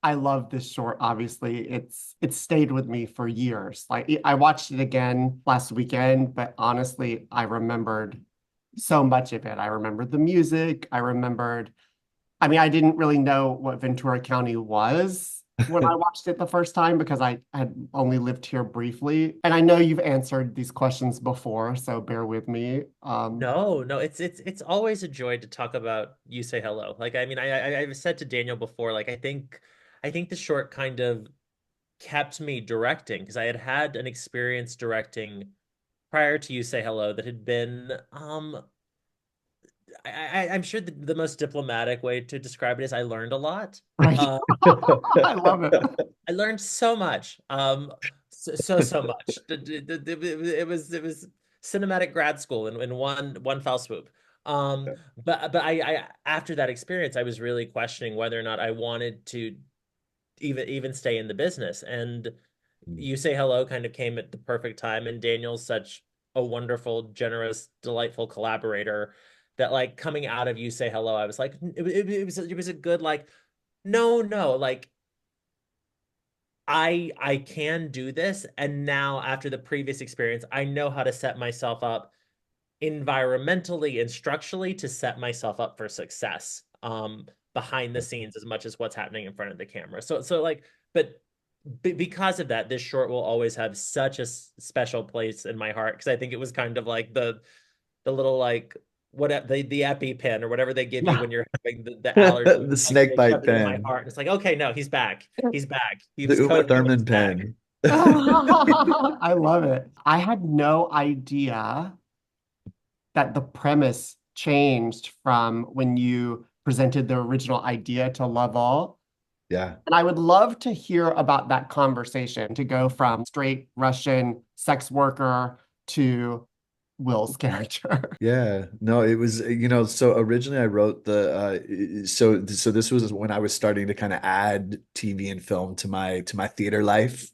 I love this short, obviously. It's stayed with me for years. Like I watched it again last weekend, but honestly, I remembered so much of it. I remembered the music. I mean, I didn't really know what Ventura County was when I watched it the first time because I had only lived here briefly. And I know you've answered these questions before, so bear with me. No, no, it's always a joy to talk about You Say Hello. Like, I mean, I've said to Daniel before, like, I think the short kind of kept me directing because I had had an experience directing prior to You Say Hello that had been, I'm sure the most diplomatic way to describe it is I learned a lot. Right. Uh, I love it. I learned so much. So much. It was cinematic grad school in one fell swoop. But I after that experience, I was really questioning whether or not I wanted to even stay in the business. And You Say Hello kind of came at the perfect time, and Daniel's such a wonderful, generous, delightful collaborator that like coming out of You Say Hello, I was like, it was a good like, no, no, like I can do this. And now after the previous experience, I know how to set myself up environmentally and structurally to set myself up for success behind the scenes as much as what's happening in front of the camera. So like, but because of that, this short will always have such a special place in my heart because I think it was kind of like the little like what the EpiPen or whatever they give you Yeah. when you're having the allergy. The Like snake they bite shoved it in my pen, heart, and it's like, okay, no, he's back. He's back. He the was Uma coded, but Thurman he's back. pen. I love it. I had no idea that the premise changed from when you presented the original idea to Lovell. Yeah. And I would love to hear about that conversation to go from straight Russian sex worker to Will's character. Yeah, no, it was, so originally I wrote so this was when I was starting to kind of add TV and film to my theater life.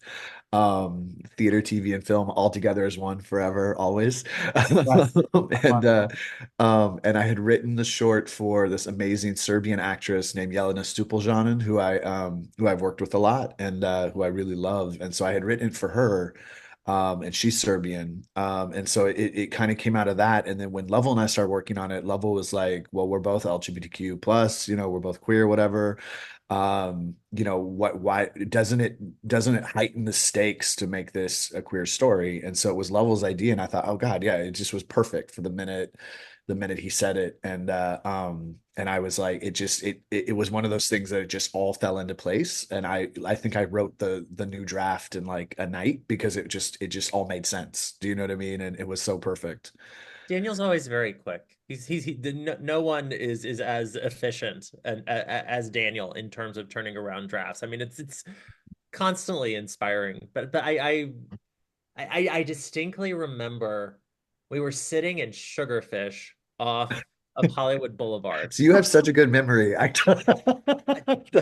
Theater, TV, and film all together as one forever, always. Yes, I And love uh that. and I had written the short for this amazing Serbian actress named Jelena Stupoljanin, who I've worked with a lot and who I really love. And so I had written it for her. And she's Serbian. And so it kind of came out of that. And then when Lovell and I started working on it, Lovell was like, well, we're both LGBTQ plus, we're both queer, whatever. Why doesn't it heighten the stakes to make this a queer story? And so it was Lovell's idea. And I thought, oh God, yeah, it just was perfect for the minute he said it. And I was like, it was one of those things that it just all fell into place. And I think I wrote the new draft in like a night because it just all made sense. Do you know what I mean? And it was so perfect. Daniel's always very quick. No one is as efficient as Daniel in terms of turning around drafts. I mean, it's constantly inspiring. But I distinctly remember we were sitting in Sugarfish off of Hollywood Boulevard. So you have such a good memory.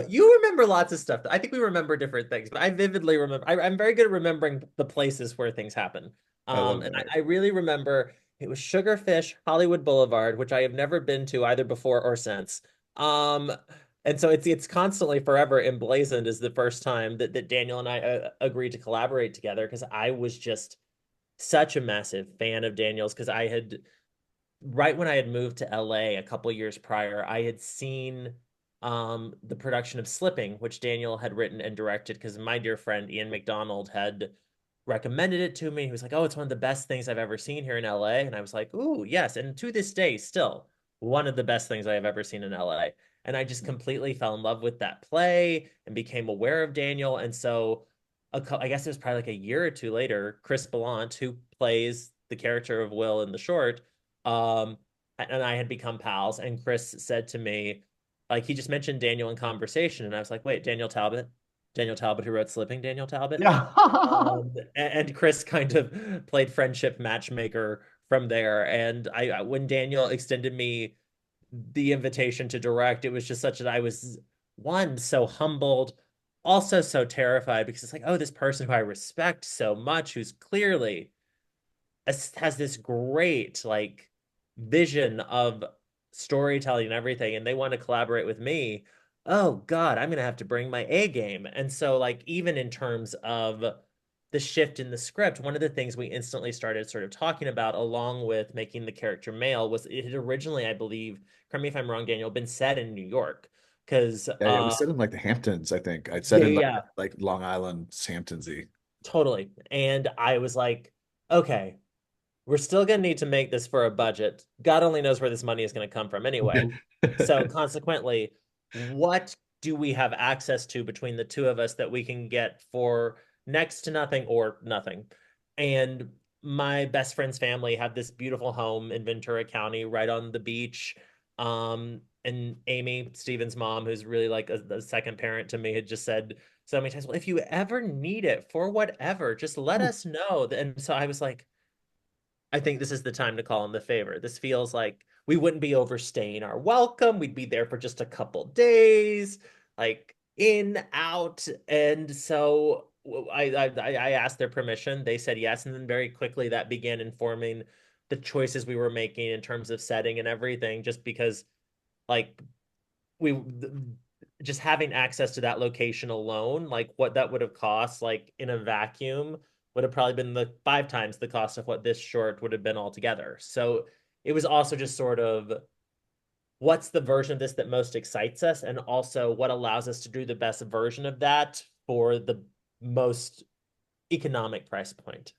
You remember lots of stuff. I think we remember different things, but I vividly remember. I'm very good at remembering the places where things happen. I love And that. I really remember it was Sugarfish, Hollywood Boulevard, which I have never been to either before or since. Um, and so it's constantly forever emblazoned as the first time that Daniel and I agreed to collaborate together because I was just such a massive fan of Daniel's because I had right when I had moved to LA a couple years prior, I had seen the production of Slipping, which Daniel had written and directed because my dear friend Ian McDonald had recommended it to me. He was like, "Oh, it's one of the best things I've ever seen here in LA." And I was like, "Ooh, yes." And to this day, still one of the best things I have ever seen in LA. And I just completely fell in love with that play and became aware of Daniel. And so I guess it was probably like a year or two later, Chris Bellant, who plays the character of Will in the short, um, and I had become pals. And Chris said to me, like, he just mentioned Daniel in conversation. And I was like, wait, Daniel Talbot? Daniel Talbot, who wrote Slipping, Daniel Talbot? Yeah. And Chris kind of played friendship matchmaker from there. And when Daniel extended me the invitation to direct, it was just such that I was one so humbled, also so terrified because it's like, oh, this person who I respect so much, who's clearly has this great like vision of storytelling and everything, and they want to collaborate with me. oh God, I'm gonna have to bring my A game. And so, like, even in terms of the shift in the script, one of the things we instantly started sort of talking about, along with making the character male, was it had originally, I believe, correct me if I'm wrong, Daniel, been set in New York. Because Yeah, it was set in like the Hamptons, I think. I'd set yeah, in yeah, like Long Island, Hamptonsy. totally. And I was like, okay, we're still gonna need to make this for a budget. God only knows where this money is gonna come from anyway. So consequently, what do we have access to between the two of us that we can get for next to nothing or nothing? And my best friend's family had this beautiful home in Ventura County, right on the beach. And Amy, Steven's mom, who's really like a second parent to me, had just said so many times, well, if you ever need it for whatever, just let us know. And so I was like, I think this is the time to call in the favor. This feels like we wouldn't be overstaying our welcome. We'd be there for just a couple days, like in, out. And so I asked their permission. They said yes. And then very quickly that began informing the choices we were making in terms of setting and everything, just because like we just having access to that location alone, like what that would have cost, like in a vacuum, would have probably been the 5 times the cost of what this short would have been altogether. So it was also just sort of what's the version of this that most excites us, and also what allows us to do the best version of that for the most economic price point.